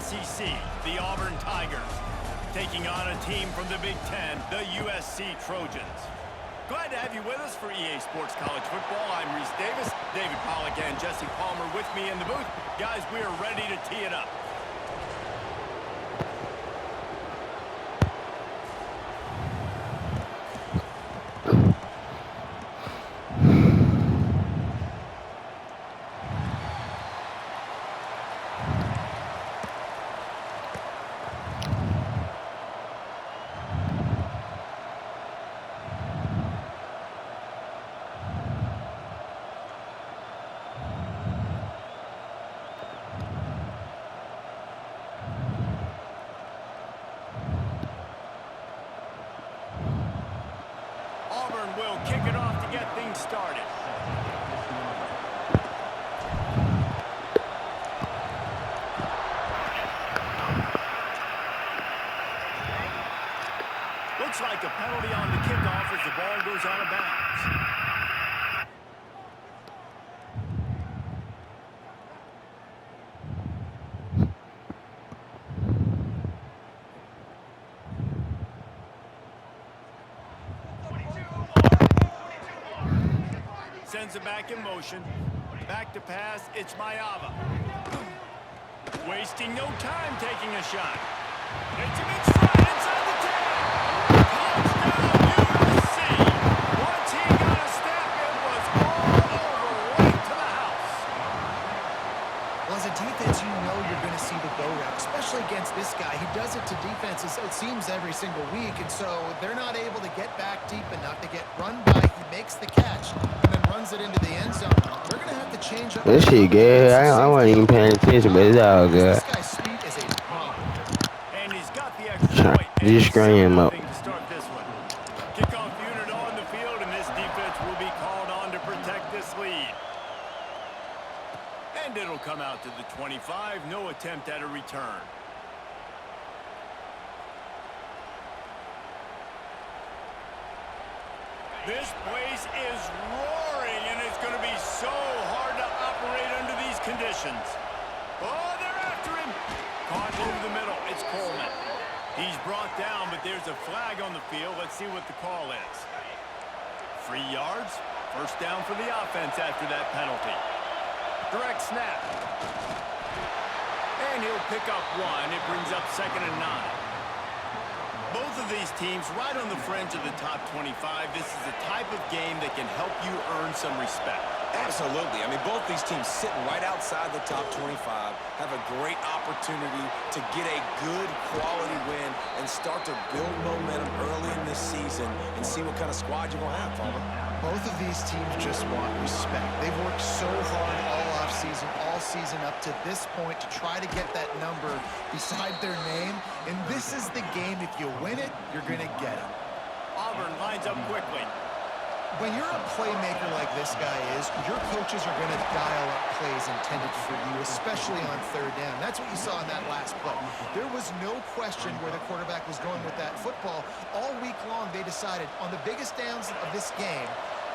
SEC, the Auburn Tigers, taking on a team from the Big Ten, the USC Trojans. Glad to have you with us for EA Sports College Football. I'm Reese Davis, David Pollack and Jesse Palmer with me in the booth. Guys, we are ready to tee it up. Auburn will kick it off to get things started. Looks like a penalty on the kickoff as the ball goes out of bounds. Sends it back in motion. Back to pass, it's Mayava. Wasting no time taking a shot. It's a big stride inside the 10. Touchdown USC. Once he got a step, it was all over right to the house. Well, as a defense, you know you're going to see the go route, especially against this guy. He does it to defenses, it seems, every single week, and so they're not able to get back deep enough to get run by. He makes the catch and then runs it into the end zone. They're going to have to change up. This shit good. I wasn't even paying attention, but it's all good. This guy's speed is a problem. And he's got the extra point. Just screen him up. To start this one. Kickoff unit on the field, and this defense will be called on to protect this lead. And it'll come out to the 25. No attempt at a return. This place is roaring, and it's going to be so hard to operate under these conditions. Oh, they're after him. Caught over the middle. It's Coleman. He's brought down, but there's a flag on the field. Let's see what the call is. 3 yards. First down for the offense after that penalty. Direct snap. And he'll pick up one. It brings up 2nd and 9. Both of these teams right on the fringe of the top 25. This is the type of game that can help you earn some respect. Absolutely. I mean, both these teams sitting right outside the top 25 have a great opportunity to get a good quality win and start to build momentum early in this season and see what kind of squad you're going to have, Palmer. Both of these teams just want respect. They've worked so hard all season up to this point to try to get that number beside their name. And this is the game. If you win it, you're going to get it. Auburn lines up quickly. When you're a playmaker like this guy is, your coaches are going to dial up plays intended for you, especially on 3rd down. That's what you saw in that last play. There was no question where the quarterback was going with that football. All week long, they decided on the biggest downs of this game,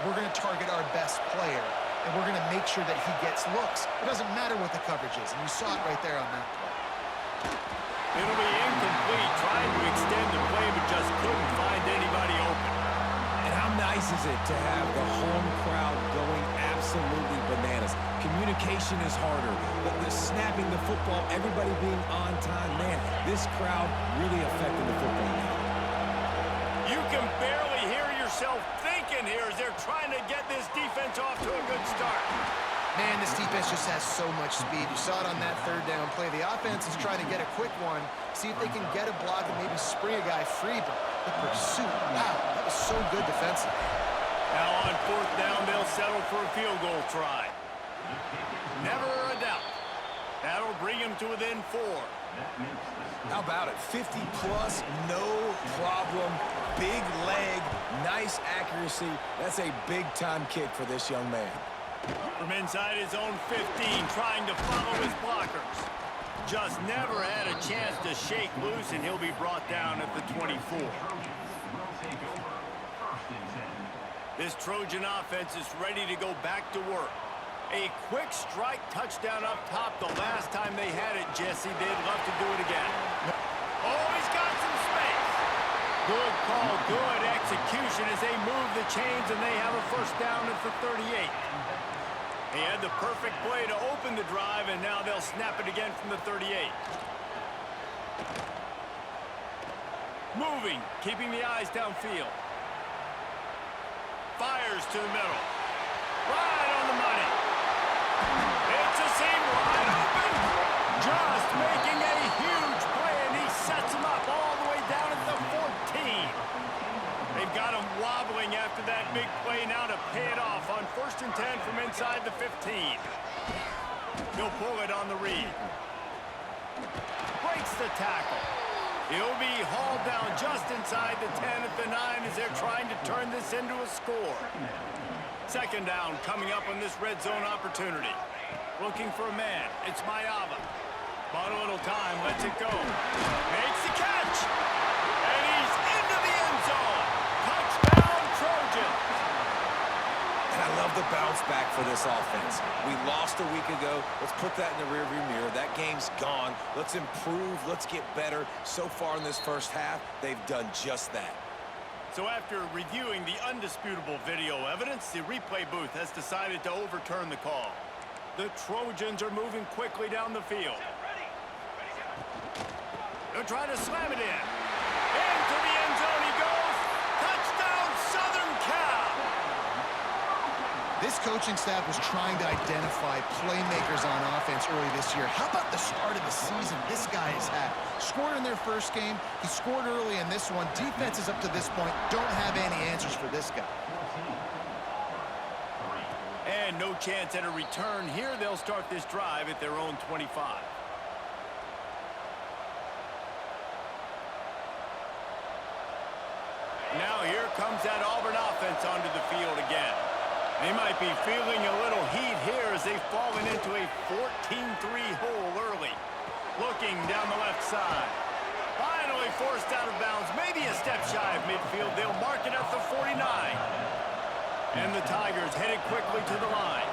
we're going to target our best player, and we're going to make sure that he gets looks. It doesn't matter what the coverage is, and you saw it right there on that play. It'll be incomplete, trying to extend the play, but just couldn't find anybody open. And how nice is it to have the home crowd going absolutely bananas? Communication is harder, but the snapping the football, everybody being on time, man, this crowd really affecting the football now. You can barely hear yourself thinking here as they're trying to get this defense off to a good start. Man, this defense just has so much speed. You saw it on that 3rd down play. The offense is trying to get a quick one, see if they can get a block and maybe spring a guy free, but the pursuit, wow, that was so good defensively. Now on 4th down, they'll settle for a field goal try. Never a doubt. That'll bring him to within 4. How about it? 50 plus, no problem. Big leg, nice accuracy. That's a big-time kick for this young man. From inside his own 15, trying to follow his blockers. Just never had a chance to shake loose, and he'll be brought down at the 24. This Trojan offense is ready to go back to work. A quick strike touchdown up top the last time they had it, Jesse. They'd love to do it again. Oh, he's got some space. Good call, good execution as they move the chains, and they have a first down at the 38. He had the perfect play to open the drive, and now they'll snap it again from the 38. Moving, keeping the eyes downfield. Fires to the middle. Right on the money. It's a seam wide open. Just making a huge play, and he sets him up all the way down at the 14. They've got him wobbling after that big play now to pay it off on 1st and 10 from inside the 15. He'll pull it on the read. Breaks the tackle. He'll be hauled down just inside the 10 at the 9 as they're trying to turn this into a score. 2nd down coming up on this red zone opportunity. Looking for a man. It's Mayava. Bought a little time. Lets it go. Makes the catch. And he's into the end zone. Touchdown, Trojans. And I love the bounce back for this offense. We lost a week ago. Let's put that in the rearview mirror. That game's gone. Let's improve. Let's get better. So far in this first half, they've done just that. So after reviewing the undisputable video evidence, the replay booth has decided to overturn the call. The Trojans are moving quickly down the field. They'll try to slam it in. Into the end zone he goes. Touchdown, Southern Cal. This coaching staff was trying to identify playmakers on offense early this year. How about the start of the season this guy has had? Scored in their first game. He scored early in this one. Defenses up to this point don't have any answers for this guy. And no chance at a return here. They'll start this drive at their own 25. Now here comes that Auburn offense onto the field again. They might be feeling a little heat here as they've fallen into a 14-3 hole early. Looking down the left side. Finally forced out of bounds. Maybe a step shy of midfield. They'll mark it at the 49. And the Tigers headed quickly to the line.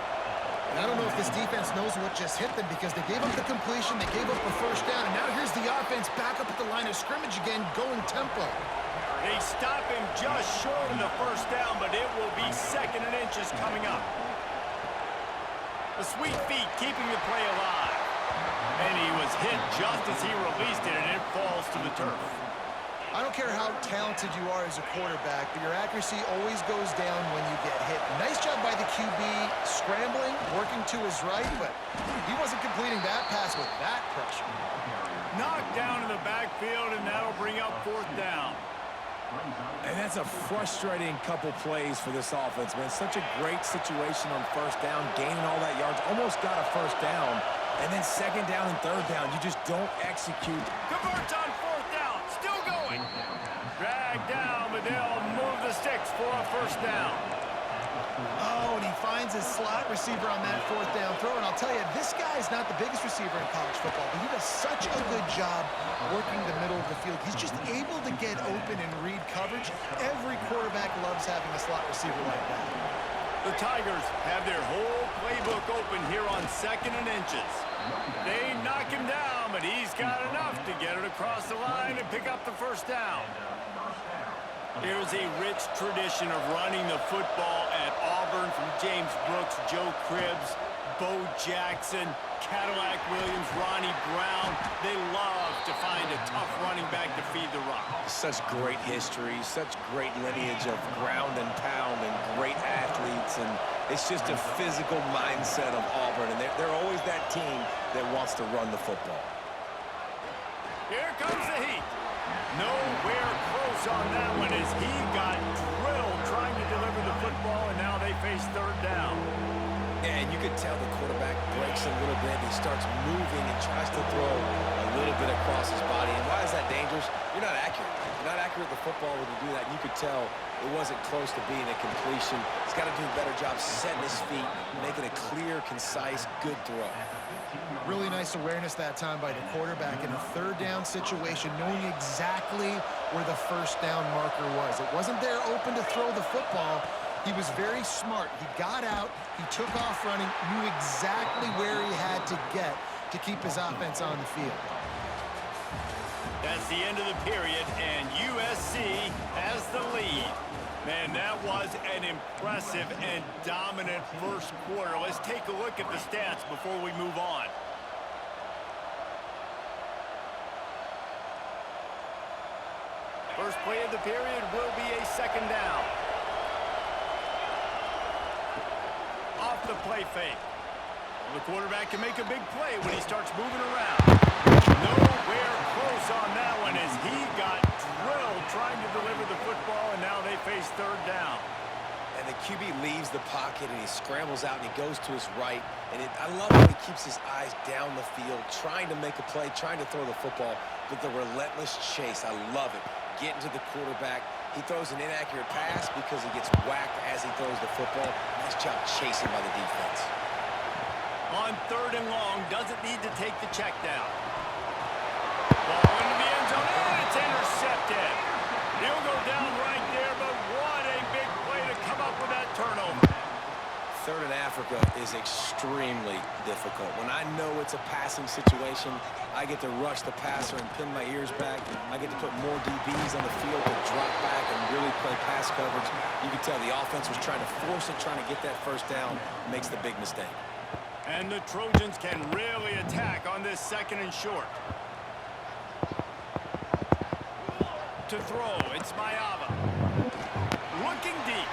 And I don't know if this defense knows what just hit them because they gave up the completion, they gave up the first down, and now here's the offense back up at the line of scrimmage again, going tempo. They stop him just short of the first down, but it will be 2nd and inches coming up. The sweet feet keeping the play alive. And he was hit just as he released it, and it falls to the turf. I don't care how talented you are as a quarterback, but your accuracy always goes down when you get hit. Nice job by the QB scrambling, working to his right, but he wasn't completing that pass with that pressure. Knocked down in the backfield, and that'll bring up 4th down. And that's a frustrating couple plays for this offense, man. Such a great situation on 1st down, gaining all that yards, almost got a 1st down, and then 2nd down and 3rd down. You just don't execute. Converts on 4th down, still going. Dragged down, but they'll move the sticks for a 1st down. Oh, and he finds his slot receiver on that 4th down throw. And I'll tell you, this guy is not the biggest receiver in college football, but he does such a good job working the middle of the field. He's just able to get open and read coverage. Every quarterback loves having a slot receiver like that. The Tigers have their whole playbook open here on 2nd and inches. They knock him down, but he's got enough to get it across the line and pick up the 1st down. There's a rich tradition of running the football at Auburn from James Brooks, Joe Cribbs, Bo Jackson, Cadillac Williams, Ronnie Brown. They love to find a tough running back to feed the rock. Such great history, such great lineage of ground and pound and great athletes, and it's just a physical mindset of Auburn, and they're always that team that wants to run the football. Here comes the heat. Nowhere close on that one as he got drilled trying to deliver the football, and now they face 3rd down. And you could tell the quarterback breaks a little bit. He starts moving and tries to throw a little bit across his body. And why is that dangerous? You're not accurate. You're not accurate with the football when you do that. And you could tell it wasn't close to being a completion. He's got to do a better job setting his feet, making a clear, concise, good throw. Really nice awareness that time by the quarterback in a 3rd down situation, knowing exactly where the 1st down marker was. It wasn't there open to throw the football, He was very smart. He got out, he took off running, knew exactly where he had to get to keep his offense on the field. That's the end of the period, and USC has the lead. Man, that was an impressive and dominant first quarter. Let's take a look at the stats before we move on. First play of the period will be a second down. Off the play fake. Well, the quarterback can make a big play when he starts moving around. Nowhere close on that one as he got drilled trying to deliver the football, and now they face third down. And the QB leaves the pocket, and he scrambles out, and he goes to his right. And I love how he keeps his eyes down the field, trying to make a play, trying to throw the football, but the relentless chase. I love it. Getting to the quarterback. He throws an inaccurate pass because he gets whacked as he throws the football. Nice job chasing by the defense. On third and long, doesn't need to take the check down. Ball into the end zone, and it's intercepted. He'll go down right there, but what a big play to come up with that turnover. Third in Africa is extremely difficult. When I know it's a passing situation, I get to rush the passer and pin my ears back. I get to put more DBs on the field to drop back and really play pass coverage. You can tell the offense was trying to force it, trying to get that first down, makes the big mistake. And the Trojans can really attack on this second and short. To throw, it's Mayava. Looking deep.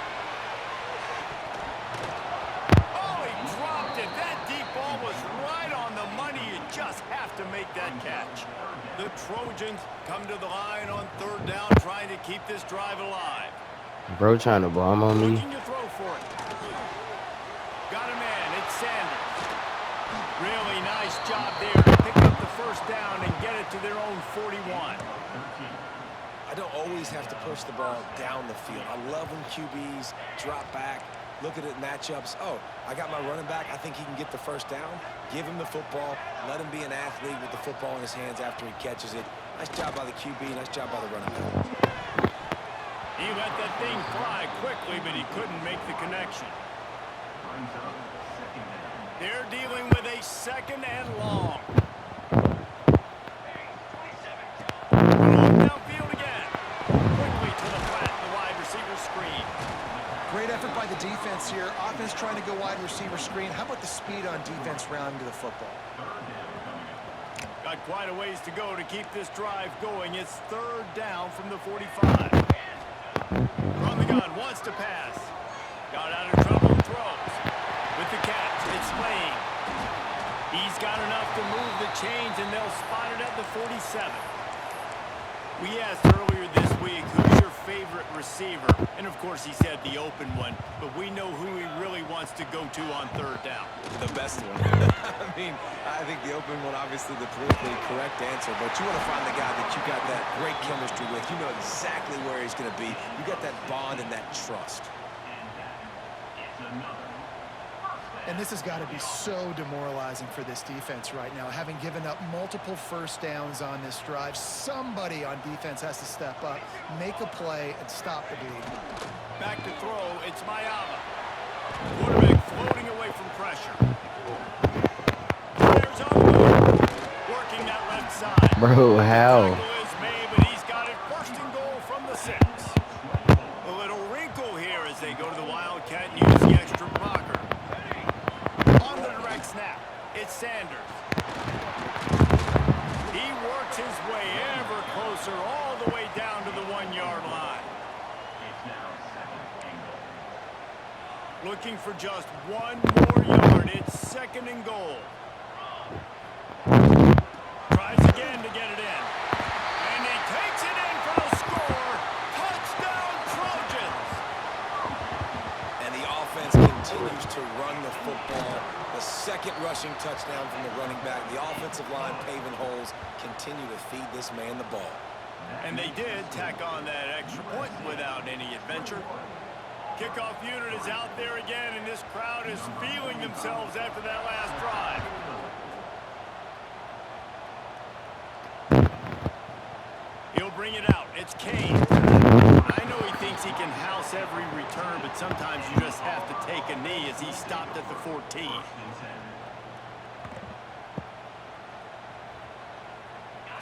Oh, he dropped it. That deep ball was right on the money. You just have to make that catch. The Trojans come to the line on third down, trying to keep this drive alive. Bro trying to bomb on me. Looking to throw for it. Got a man. It's Sanders. Really nice job there to pick up the first down and get it to their own 41. I don't always have to push the ball down the field. I love when QBs drop back, look at it matchups. Oh, I got my running back. I think he can get the first down. Give him the football. Let him be an athlete with the football in his hands after he catches it. Nice job by the QB. Nice job by the running back. He let that thing fly quickly, but he couldn't make the connection. They're dealing with a second and long. Downfield again. Quickly to the flat, the wide receiver screen. Great effort by the defense here. Offense trying to go wide receiver screen. How about the speed on defense rounding to the football? Got quite a ways to go to keep this drive going. It's third down from the 45. From the gun, wants to pass. Got out of trouble and throws. With the catch, it's Lane. He's got enough to move the chains, and they'll spot it at the 47. We asked earlier this week, who's your favorite receiver? And, of course, he said the open one, but we know who he really wants to go to on third down. The best one. I mean, I think the open one, obviously the politically correct answer, but you want to find the guy that you got that great chemistry with. You know exactly where he's going to be. You got that bond and that trust. And this has got to be so demoralizing for this defense right now. Having given up multiple first downs on this drive, somebody on defense has to step up, make a play, and stop the bleeding. Back to throw, it's Mayava. Quarterback floating away from pressure. There's Aburn, working that left side. Bro, how? Tackle is made, but he's got it first and goal from the 6. A little wrinkle here as they go to the Wildcat and use the extra blocker. Snap. It's Sanders. He works his way ever closer all the way down to the 1-yard line. Looking for just one more yard. It's second and goal. Tries again to get it in. And he takes it in for the score. Touchdown Trojans. And the offense continues to run the football. The second rushing touchdown from the running back. The offensive line paving holes, continue to feed this man the ball. And they did tack on that extra point without any adventure. Kickoff unit is out there again, and this crowd is feeling themselves after that last drive. He'll bring it out. It's Kane. I know he thinks he can house every return, but sometimes you just have to take a knee as he stopped at the 14.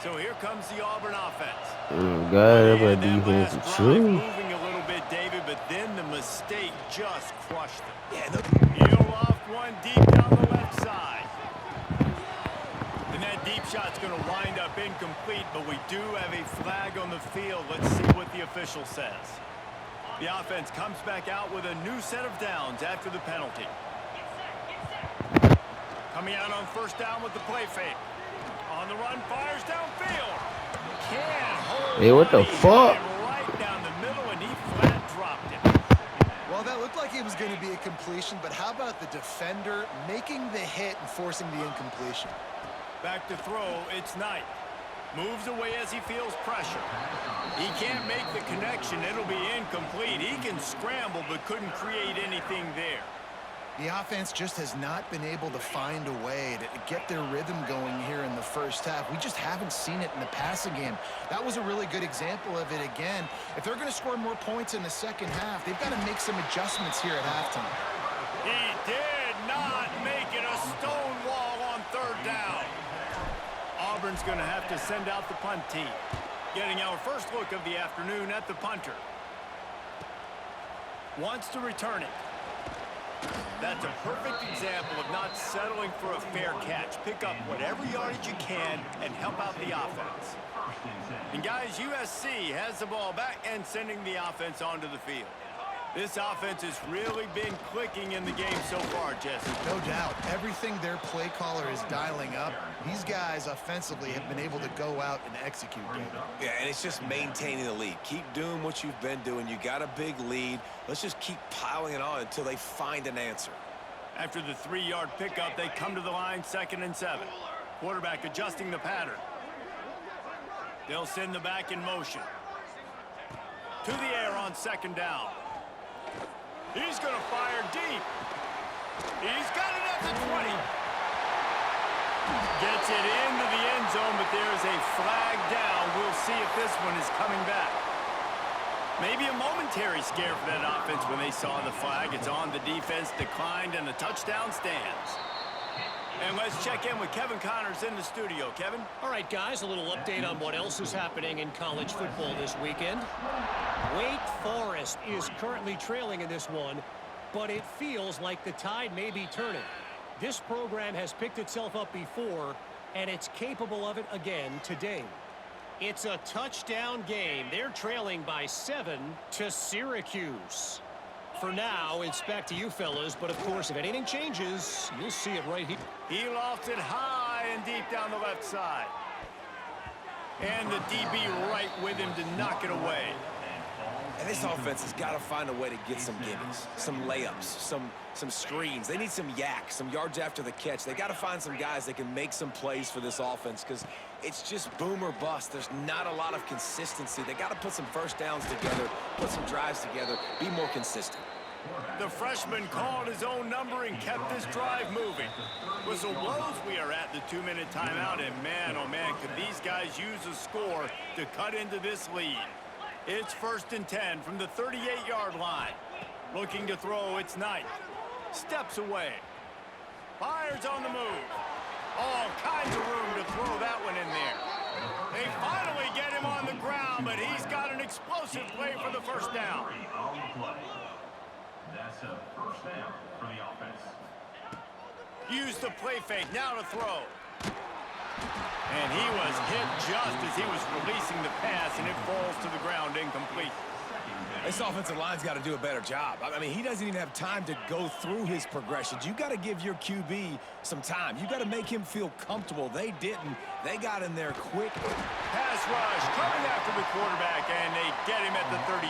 So here comes the Auburn offense. God, that That defense last is drive true. moving a little bit, David, but then the mistake just crushed him. Yeah, He'll loft one deep down the left side. And that deep shot's going to wind up incomplete, but we do have a flag on the field. Let's see what the official says. The offense comes back out with a new set of downs after the penalty. Coming out on first down with the play fake. On the run, fires downfield. Can't hold Hey, what the on. He hit fuck? him right down the middle, and he flat dropped it. Well, that looked like it was going to be a completion, but how about the defender making the hit and forcing the incompletion? Back to throw, it's Knight. Moves away as he feels pressure. He can't make the connection. It'll be incomplete. He can scramble, but couldn't create anything there. The offense just has not been able to find a way to get their rhythm going here in the first half. We just haven't seen it in the passing game. That was a really good example of it again. If they're going to score more points in the second half, they've got to make some adjustments here at halftime. He did not make it a stone wall on third down. Auburn's going to have to send out the punt team. Getting our first look of the afternoon at the punter. Wants to return it. That's a perfect example of not settling for a fair catch. Pick up whatever yardage you can and help out the offense. And guys, USC has the ball back and sending the offense onto the field. This offense has really been clicking in the game so far, Jesse. No doubt. Everything their play caller is dialing up, these guys offensively have been able to go out and execute, David. Yeah, and it's just maintaining the lead. Keep doing what you've been doing. You got a big lead. Let's just keep piling it on until they find an answer. After the 3-yard pickup, they come to the line 2nd and 7. Quarterback adjusting the pattern. They'll send the back in motion. To the air on 2nd down. He's going to fire deep. He's got it at the 20. Gets it into the end zone, but there's a flag down. We'll see if this one is coming back. Maybe a momentary scare for that offense when they saw the flag. It's on, the defense declined, and the touchdown stands. And let's check in with Kevin Connors in the studio. Kevin? All right, guys, a little update on what else is happening in college football this weekend. Wake Forest is currently trailing in this one, but it feels like the tide may be turning. This program has picked itself up before, and it's capable of it again today. It's a touchdown game. They're trailing by 7 to Syracuse. For now, it's back to you fellas, but of course, if anything changes, you'll see it right here. He lofts it high and deep down the left side. And the DB right with him to knock it away. And this offense has got to find a way to get some gimmies, some layups, some screens. They need some yak, some yards after the catch. They got to find some guys that can make some plays for this offense because it's just boom or bust. There's not a lot of consistency. They got to put some first downs together, put some drives together, be more consistent. The freshman called his own number and kept this drive moving. Whistle blows, we are at the 2-minute timeout, and man, oh man, could these guys use a score to cut into this lead. It's 1st and 10 from the 38-yard line. Looking to throw, it's Knight. Steps away. Fires on the move. All kinds of room to throw that one in there. They finally get him on the ground, but he's got an explosive play for the first down. That's a first down for the offense. Use the play fake, now to throw. And he was hit just as he was releasing the pass, and it falls to the ground incomplete. This offensive line's got to do a better job. I mean, he doesn't even have time to go through his progressions. You got to give your QB some time. You got to make him feel comfortable. They didn't. They got in there quick. Pass rush coming after the quarterback, and they get him at the 32.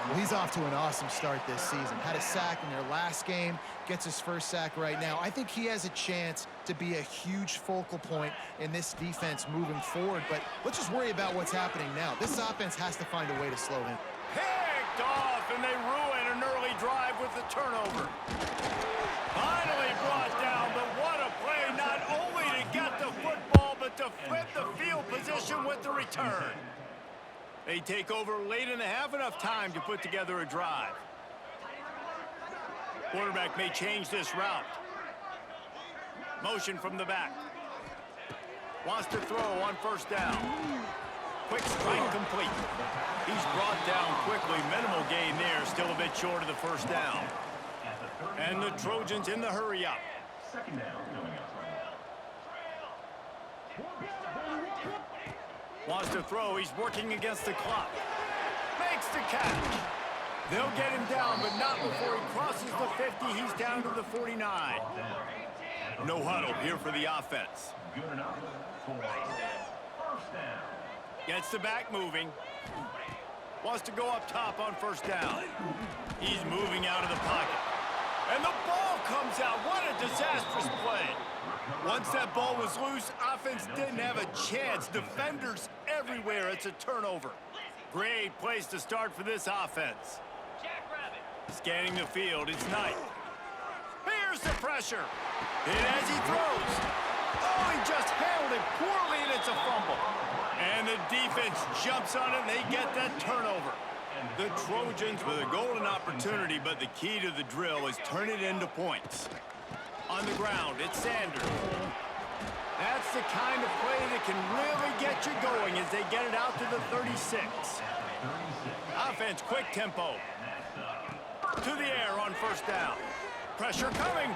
Well, he's off to an awesome start this season. Had a sack in their last game, gets his first sack right now. I think he has a chance to be a huge focal point in this defense moving forward, but let's just worry about what's happening now. This offense has to find a way to slow him. Picked off, and they ruin an early drive with the turnover. Finally brought down, but what a play, not only to get the football, but to flip the field position with the return. They take over late in the half, enough time to put together a drive. Quarterback may change this route. Motion from the back. Wants to throw on first down. Quick strike complete. He's brought down quickly. Minimal gain there. Still a bit short of the first down. And the Trojans in the hurry up. Second down coming up. Wants to throw. He's working against the clock. Makes the catch. They'll get him down, but not before he crosses the 50. He's down to the 49. No huddle here for the offense. Good enough for first down. Gets the back moving. Wants to go up top on first down. He's moving out of the pocket. And the ball comes out. What a disastrous play. Once that ball was loose, offense didn't have a chance. Defenders everywhere. It's a turnover. Great place to start for this offense. Scanning the field, it's Knight. Here's the pressure. Hit as he throws. Oh, he just handled it poorly, and it's a fumble. And the defense jumps on it, and they get that turnover. The Trojans with a golden opportunity, but the key to the drill is turn it into points. On the ground, it's Sanders. That's the kind of play that can really get you going as they get it out to the 36. Offense, quick tempo. To the air on first down. Pressure coming.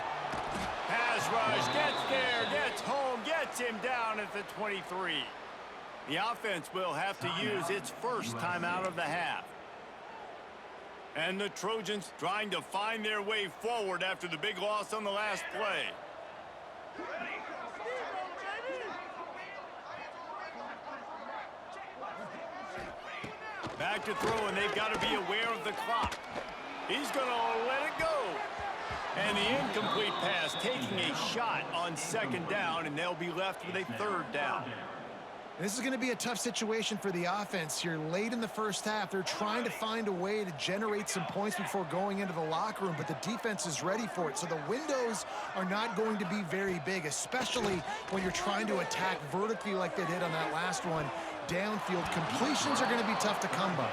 Pass rush, gets there, gets home, gets him down at the 23. The offense will have to use its first timeout of the half. And the Trojans trying to find their way forward after the big loss on the last play. Back to throw, and they've got to be aware of the clock. He's going to let it go. And the incomplete pass taking a shot on second down, and they'll be left with a third down. This is going to be a tough situation for the offense here. Late in the first half, they're trying to find a way to generate some points before going into the locker room, but the defense is ready for it. So the windows are not going to be very big, especially when you're trying to attack vertically like they did on that last one. Downfield completions are going to be tough to come by.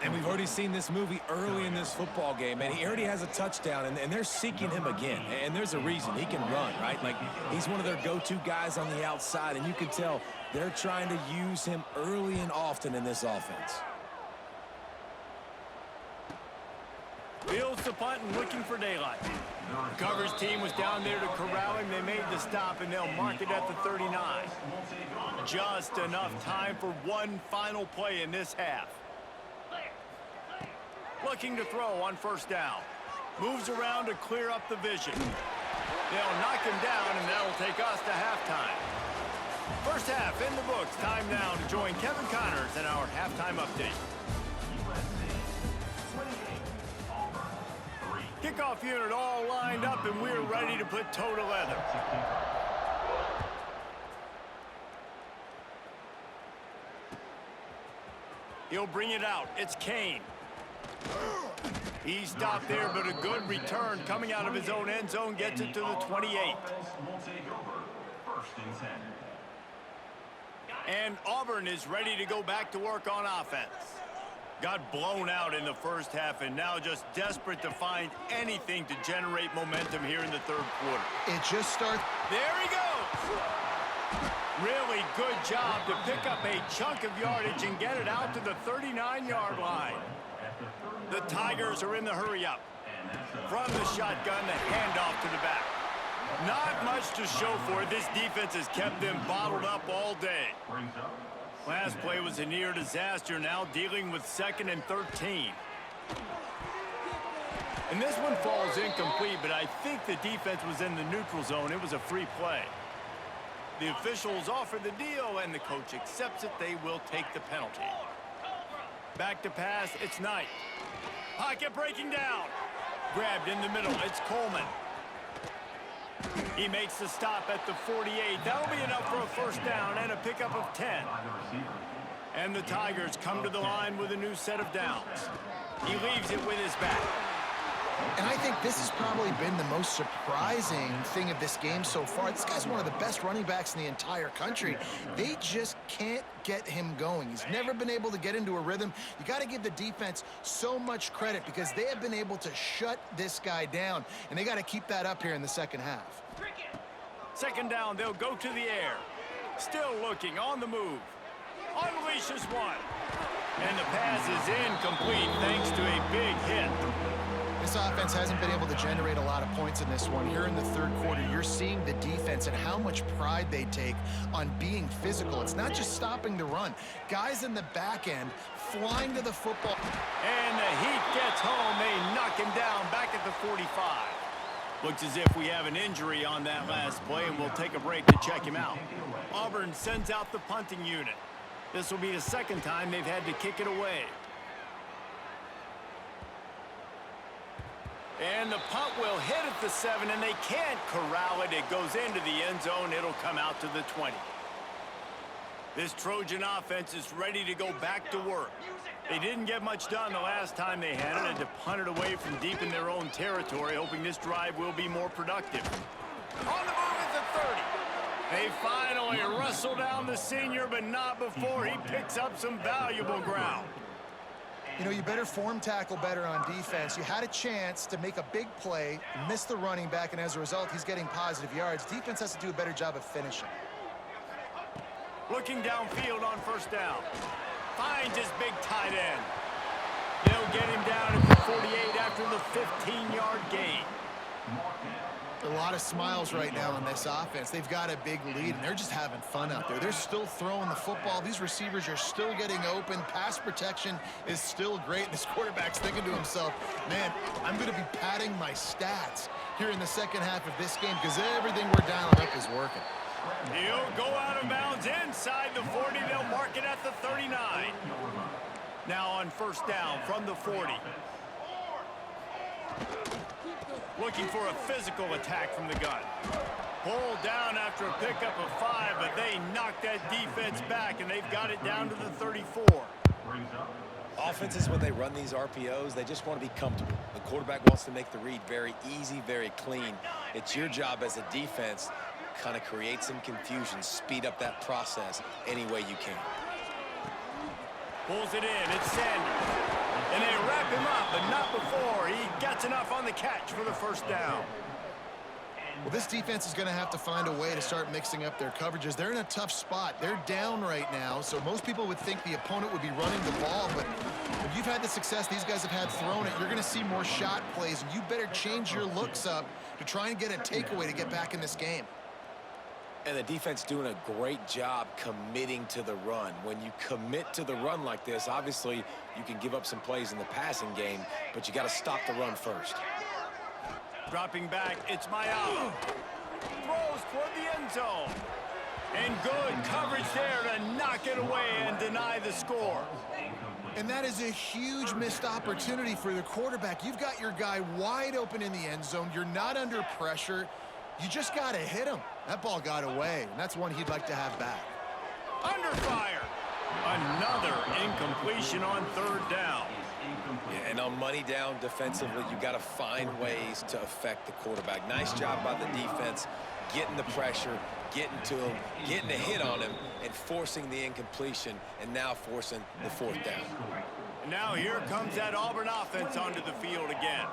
And we've already seen this movie early in this football game, and he already has a touchdown, and they're seeking him again. And there's a reason. He can run, right? Like, he's one of their go-to guys on the outside, and you can tell they're trying to use him early and often in this offense. Fields the punt and looking for daylight. The coverage team was down there to corral him. They made the stop, and they'll mark it at the 39. Just enough time for one final play in this half. Looking to throw on first down. Moves around to clear up the vision. They'll knock him down, and that'll take us to halftime. First half in the books. Time now to join Kevin Connors in our halftime update. Kickoff unit all lined up, and we're ready to put toe to leather. He'll bring it out. It's Kane. He stopped there, but a good return coming out of his own end zone gets it to the 28. And Auburn is ready to go back to work on offense. Got blown out in the first half and now just desperate to find anything to generate momentum here in the third quarter. It just starts. There he goes. Really good job to pick up a chunk of yardage and get it out to the 39-yard line. The Tigers are in the hurry-up. From the shotgun, the handoff to the back. Not much to show for it. This defense has kept them bottled up all day. Last play was a near disaster, now dealing with 2nd and 13. And this one falls incomplete, but I think the defense was in the neutral zone. It was a free play. The officials offer the deal, and the coach accepts it. They will take the penalty. Back to pass, it's Knight. Pocket breaking down. Grabbed in the middle, it's Coleman. He makes the stop at the 48. That'll be enough for a first down and a pickup of 10. And the Tigers come to the line with a new set of downs. He leaves it with his back. And I think this has probably been the most surprising thing of this game so far. This guy's one of the best running backs in the entire country. They just can't get him going. He's never been able to get into a rhythm. You got to give the defense so much credit because they have been able to shut this guy down, and they got to keep that up here in the second half. Second down, they'll go to the air. Still looking, on the move. Unleashes one. And the pass is incomplete thanks to a big hit. This offense hasn't been able to generate a lot of points in this one. Here in the third quarter, you're seeing the defense and how much pride they take on being physical. It's not just stopping the run. Guys in the back end flying to the football. And the heat gets home. They knock him down back at the 45. Looks as if we have an injury on that last play, and we'll take a break to check him out. Auburn sends out the punting unit. This will be the second time they've had to kick it away. And the punt will hit at the 7, and they can't corral it. It goes into the end zone. It'll come out to the 20. This Trojan offense is ready to go back to work. They didn't get much done the last time they had it. Had to punt it away from deep in their own territory, hoping this drive will be more productive. On the move at the 30. They finally wrestle down the senior, but not before he picks up some valuable ground. You know, you better form tackle better on defense. You had a chance to make a big play, miss the running back, and as a result, he's getting positive yards. Defense has to do a better job of finishing. Looking downfield on first down. Finds his big tight end. They'll get him down at the 48 after the 15-yard gain. A lot of smiles right now on this offense. They've got a big lead, and they're just having fun out there. They're still throwing the football. These receivers are still getting open. Pass protection is still great. This quarterback's thinking to himself, man, I'm going to be padding my stats here in the second half of this game because everything we're dialing up is working. He'll go out of bounds inside the 40. They'll mark it at the 39. Now on first down from the 40. Looking for a physical attack from the gun. Pulled down after a pickup of 5, but they knocked that defense back, and they've got it down to the 34. Offenses, when they run these RPOs, they just want to be comfortable. The quarterback wants to make the read very easy, very clean. It's your job as a defense to kind of create some confusion, speed up that process any way you can. Pulls it in. It's Sanders. And they wrap him up, but not before he gets enough on the catch for the first down. Well, this defense is going to have to find a way to start mixing up their coverages. They're in a tough spot. They're down right now, so most people would think the opponent would be running the ball, but if you've had the success these guys have had throwing it, you're going to see more shot plays, and you better change your looks up to try and get a takeaway to get back in this game. And the defense doing a great job committing to the run. When you commit to the run like this, obviously you can give up some plays in the passing game, but you got to stop the run first. Dropping back, it's Mayala. Throws toward the end zone. And good coverage there to knock it away and deny the score. And that is a huge missed opportunity for the quarterback. You've got your guy wide open in the end zone. You're not under pressure. You just got to hit him. That ball got away, and that's one he'd like to have back. Under fire. Another incompletion on third down. Yeah, and on money down defensively, you got to find ways to affect the quarterback. Nice job by the defense, getting the pressure, getting to him, getting a hit on him, and forcing the incompletion, and now forcing the fourth down. Now here comes that Auburn offense onto the field again.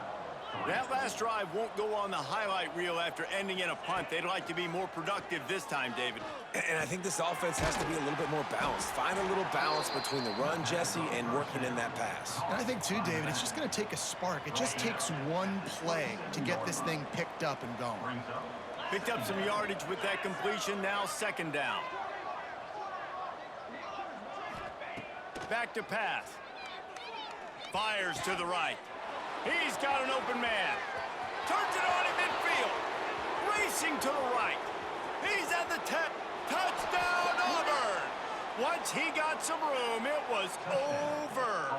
That last drive won't go on the highlight reel after ending in a punt. They'd like to be more productive this time, David. And I think this offense has to be a little bit more balanced. Find a little balance between the run, Jesse, and working in that pass. And I think, too, David, it's just going to take a spark. It just takes one play to get this thing picked up and going. Picked up some yardage with that completion. Now second down. Back to pass. Fires to the right. He's got an open man. Turns it on in midfield. Racing to the right. He's at the 10. Touchdown, Auburn. Once he got some room, it was over.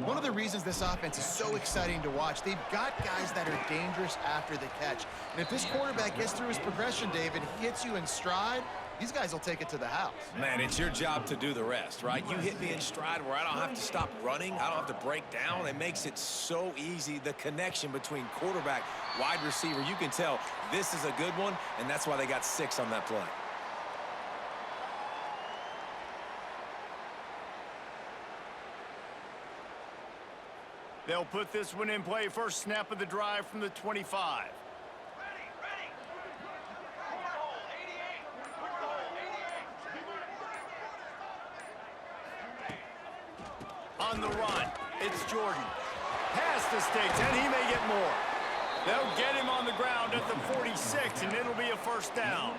One of the reasons this offense is so exciting to watch, they've got guys that are dangerous after the catch. And if this quarterback gets through his progression, David, he hits you in stride, these guys will take it to the house. Man, it's your job to do the rest, right? You hit me in stride where I don't have to stop running. I don't have to break down. It makes it so easy. The connection between quarterback, wide receiver, you can tell this is a good one, and that's why they got 6 on that play. They'll put this one in play. First snap of the drive from the 25. On the run, it's Jordan. Past the sticks, and he may get more. They'll get him on the ground at the 46, and it'll be a first down.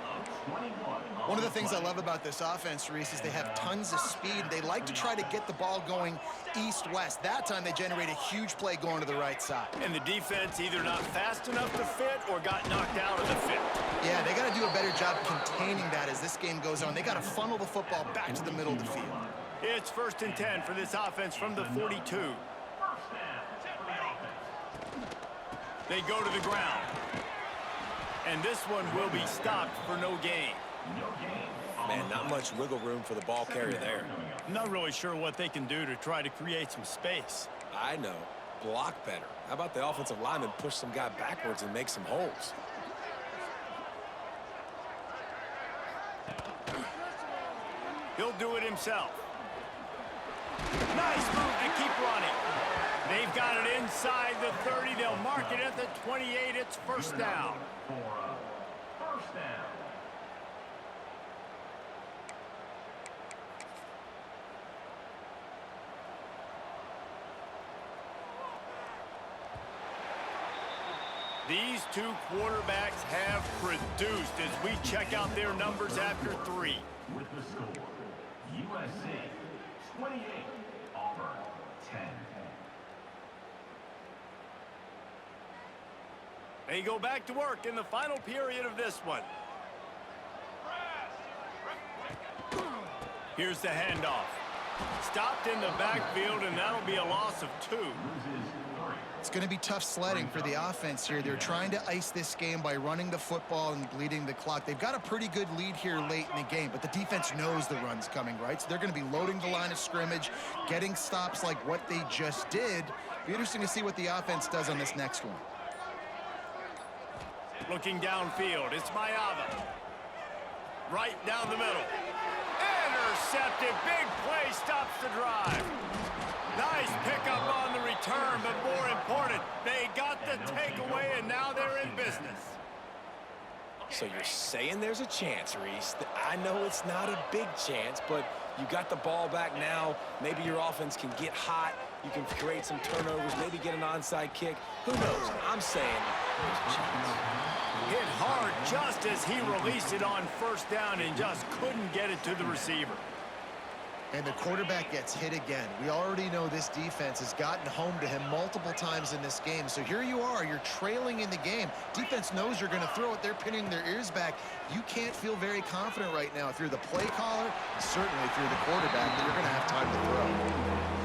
One of the things I love about this offense, Reese, is they have tons of speed. They like to try to get the ball going east-west. That time they generate a huge play going to the right side. And the defense either not fast enough to fit or got knocked out of the fit. Yeah, they got to do a better job containing that as this game goes on. They got to funnel the football back to the middle of the field. It's 1st and 10 for this offense from the 42. They go to the ground. And this one will be stopped for no gain. Man, not much wiggle room for the ball carrier there. I'm not really sure what they can do to try to create some space. I know. Block better. How about the offensive lineman push some guy backwards and make some holes? He'll do it himself. Nice move to keep running. They've got it inside the 30. They'll mark it at the 28. It's first down. First down. These two quarterbacks have produced as we check out their numbers after 3. With the score, USC 28, Auburn 10. They go back to work in the final period of this one. Here's the handoff. Stopped in the backfield, and that'll be a loss of 2. It's going to be tough sledding for the offense here. They're trying to ice this game by running the football and bleeding the clock. They've got a pretty good lead here late in the game, but the defense knows the run's coming, right? So they're going to be loading the line of scrimmage, getting stops like what they just did. Be interesting to see what the offense does on this next one. Looking downfield, it's Mayava. Right down the middle. Intercepted, big play, stops the drive. Nice pickup on the return, but more important, they got the takeaway, and now they're in business. So you're saying there's a chance, Reese. I know it's not a big chance, but you got the ball back now. Maybe your offense can get hot. You can create some turnovers, maybe get an onside kick. Who knows? I'm saying there's a chance. Hit hard just as he released it on first down and just couldn't get it to the receiver. And the quarterback gets hit again. We already know this defense has gotten home to him multiple times in this game. So here you are, you're trailing in the game. Defense knows you're going to throw it. They're pinning their ears back. You can't feel very confident right now if you're the play caller, and certainly if you're the quarterback, that you're going to have time to throw.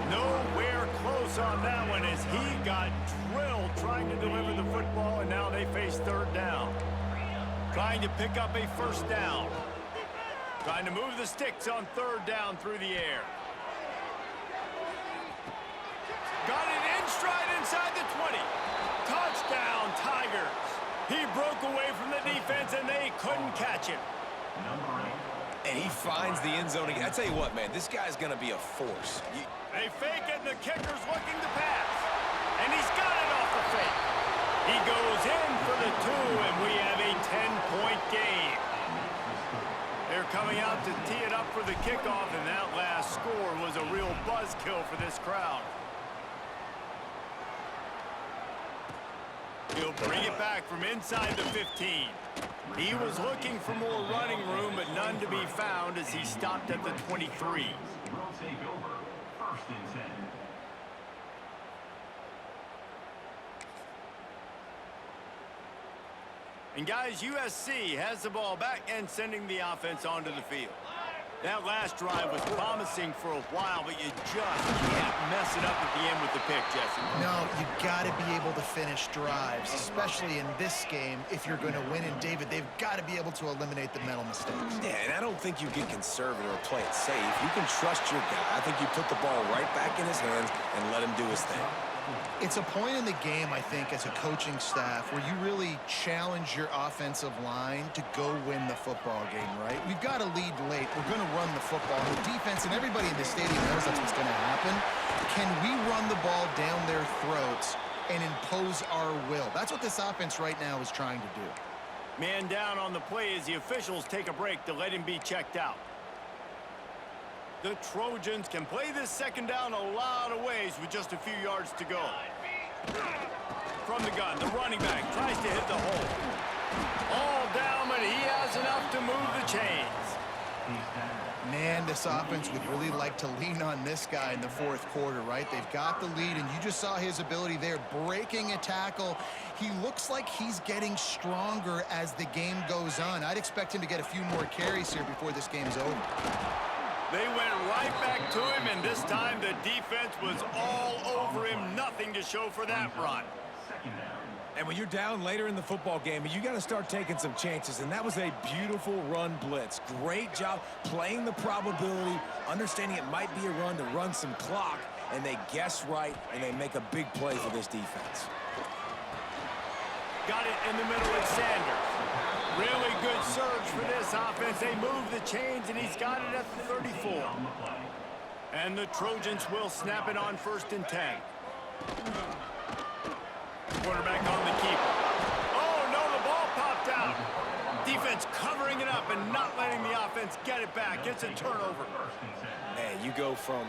Nowhere close on that one as he got drilled trying to deliver the football, and now they face third down. Trying to pick up a first down. Trying to move the sticks on third down through the air. Got it in stride inside the 20. Touchdown, Tigers. He broke away from the defense, and they couldn't catch him. And he finds the end zone again. I tell you what, man, this guy's going to be a force. They fake it, and the kicker's looking to pass. And he's got it off the fake. He goes in for the 2, and we have a 10-point game. They're coming out to tee it up for the kickoff, and that last score was a real buzzkill for this crowd. He'll bring it back from inside the 15. He was looking for more running room, but none to be found as he stopped at the 23. Will take over 1st and 10. And guys, USC has the ball back and sending the offense onto the field. That last drive was promising for a while, but you just can't mess it up at the end with the pick, Jesse. No, you got to be able to finish drives, especially in this game if you're going to win. And, David, they've got to be able to eliminate the mental mistakes. Yeah, and I don't think you get conservative or play it safe. You can trust your guy. I think you put the ball right back in his hands and let him do his thing. It's a point in the game, I think, as a coaching staff where you really challenge your offensive line to go win the football game, right? We've got to lead late. We're going to run the football. The defense and everybody in the stadium knows that's what's going to happen. Can we run the ball down their throats and impose our will? That's what this offense right now is trying to do. Man down on the play as the officials take a break to let him be checked out. The Trojans can play this second down a lot of ways with just a few yards to go. From the gun, the running back tries to hit the hole. All down, but he has enough to move the chains. Man, this offense would really like to lean on this guy in the fourth quarter, right? They've got the lead, and you just saw his ability there, breaking a tackle. He looks like he's getting stronger as the game goes on. I'd expect him to get a few more carries here before this game's over. They went right back to him, and this time the defense was all over him. Nothing to show for that run. And when you're down later in the football game, you got to start taking some chances, and that was a beautiful run blitz. Great job playing the probability, understanding it might be a run to run some clock, and they guess right, and they make a big play for this defense. Got it in the middle with Sanders. Really good surge for this offense. They move the chains, and he's got it at the 34. And the Trojans will snap it on 1st and 10. Quarterback on the keeper. Oh, no, the ball popped out. Defense covering it up and not letting the offense get it back. It's a turnover. Man, you go from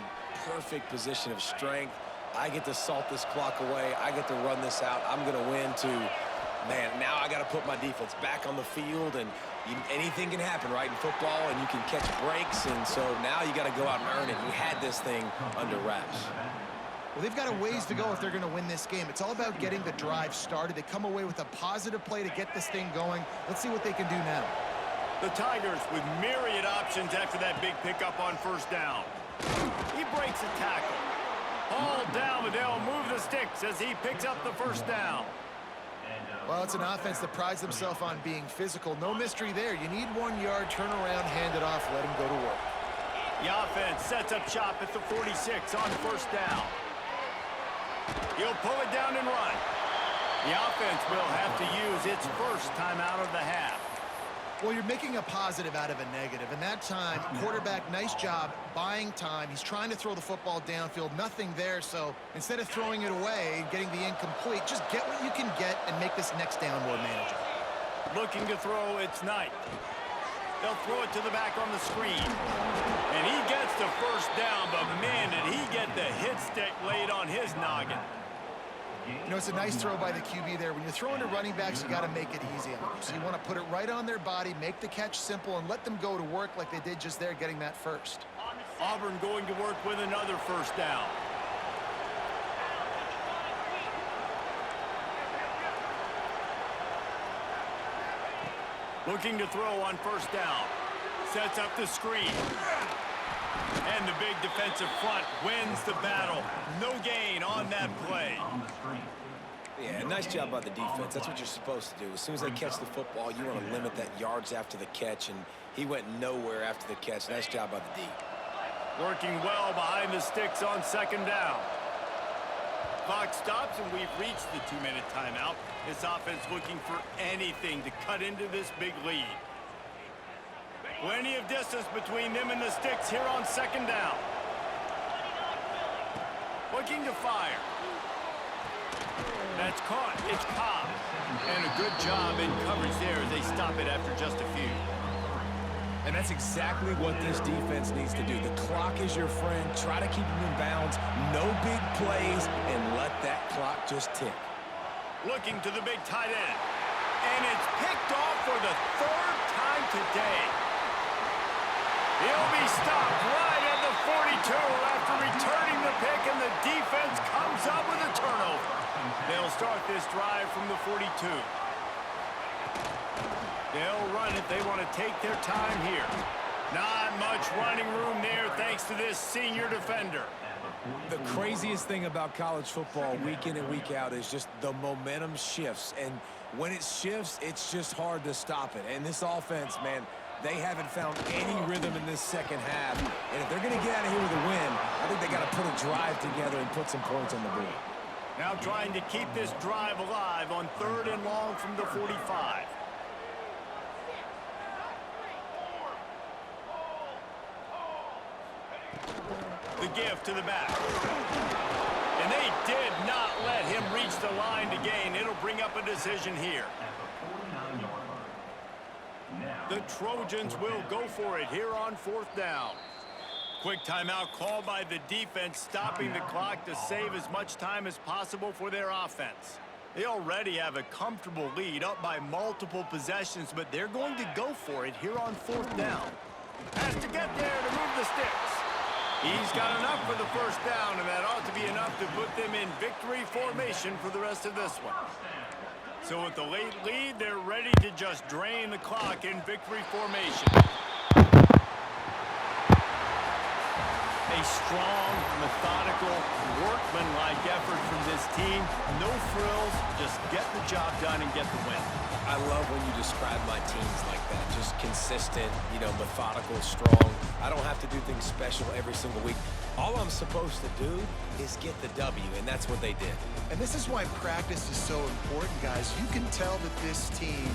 perfect position of strength. I get to salt this clock away. I get to run this out. I'm going to win to, man, now I got to put my defense back on the field, and anything can happen, right, in football, and you can catch breaks, and so now you got to go out and earn it. You had this thing under wraps. Well, they've got a ways to go if they're going to win this game. It's all about getting the drive started. They come away with a positive play to get this thing going. Let's see what they can do now. The Tigers with myriad options after that big pickup on 1st down. He breaks a tackle. All down, but they'll move the sticks as he picks up the 1st down. Well, it's an offense that prides themselves on being physical. No mystery there. You need 1 yard, turn around, hand it off, let him go to work. The offense sets up shop at the 46 on 1st down. He'll pull it down and run. The offense will have to use its first timeout of the half. Well, you're making a positive out of a negative. And that time, quarterback, nice job buying time. He's trying to throw the football downfield. Nothing there. So instead of throwing it away, getting the incomplete, just get what you can get and make this next down more manageable. Looking to throw, it's Knight. They'll throw it to the back on the screen. And he gets the 1st down, but man, did he get the hit stick laid on his noggin. You know, it's a nice throw by the QB there. When you're throwing to running backs, you got to make it easy on them. So you want to put it right on their body, make the catch simple, and let them go to work like they did just there, getting that 1st. Auburn going to work with another 1st down. Looking to throw on 1st down. Sets up the screen. And the big defensive front wins the battle. No gain on that play. Yeah, nice job by the defense. That's what you're supposed to do. As soon as they catch the football, you want to limit that yards after the catch, and he went nowhere after the catch. Nice job by the D. Working well behind the sticks on 2nd down. Clock stops, and we've reached the 2-minute timeout. This offense looking for anything to cut into this big lead. Plenty of distance between them and the sticks here on 2nd down. Looking to fire. That's caught. It's Cobb. And a good job in coverage there as they stop it after just a few. And that's exactly what this defense needs to do. The clock is your friend. Try to keep them in bounds. No big plays, and let that clock just tick. Looking to the big tight end. And it's picked off for the 3rd time today. He'll be stopped right at the 42 after returning the pick, and the defense comes up with a turnover. They'll start this drive from the 42. They'll run it. They want to take their time here. Not much much running room there thanks to this senior defender. The craziest thing about college football week in and week out is just the momentum shifts. And when it shifts, it's just hard to stop it. And this offense, man, they haven't found any rhythm in this second half. And if they're going to get out of here with a win, I think they got to put a drive together and put some points on the board. Now trying to keep this drive alive on 3rd and long from the 45. The give to the back. And they did not let him reach the line to gain. It'll bring up a decision here. The Trojans will go for it here on 4th down. Quick timeout called by the defense, stopping the clock to save as much time as possible for their offense. They already have a comfortable lead, up by multiple possessions, but they're going to go for it here on 4th down. Has to get there to move the sticks. He's got enough for the 1st down, and that ought to be enough to put them in victory formation for the rest of this one. So with the late lead, they're ready to just drain the clock in victory formation. A strong, methodical, workmanlike effort from this team. No frills, just get the job done and get the win. I love when you describe my teams like that. Just consistent, methodical, strong. I don't have to do things special every single week. All I'm supposed to do is get the W, and that's what they did. And this is why practice is so important, guys. You can tell that this team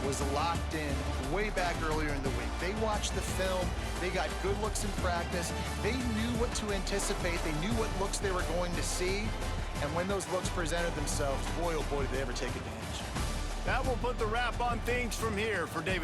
was locked in way back earlier in the week. They watched the film. They got good looks in practice. They knew what to anticipate. They knew what looks they were going to see. And when those looks presented themselves, boy, oh boy, did they ever take advantage. That will put the wrap on things from here for David.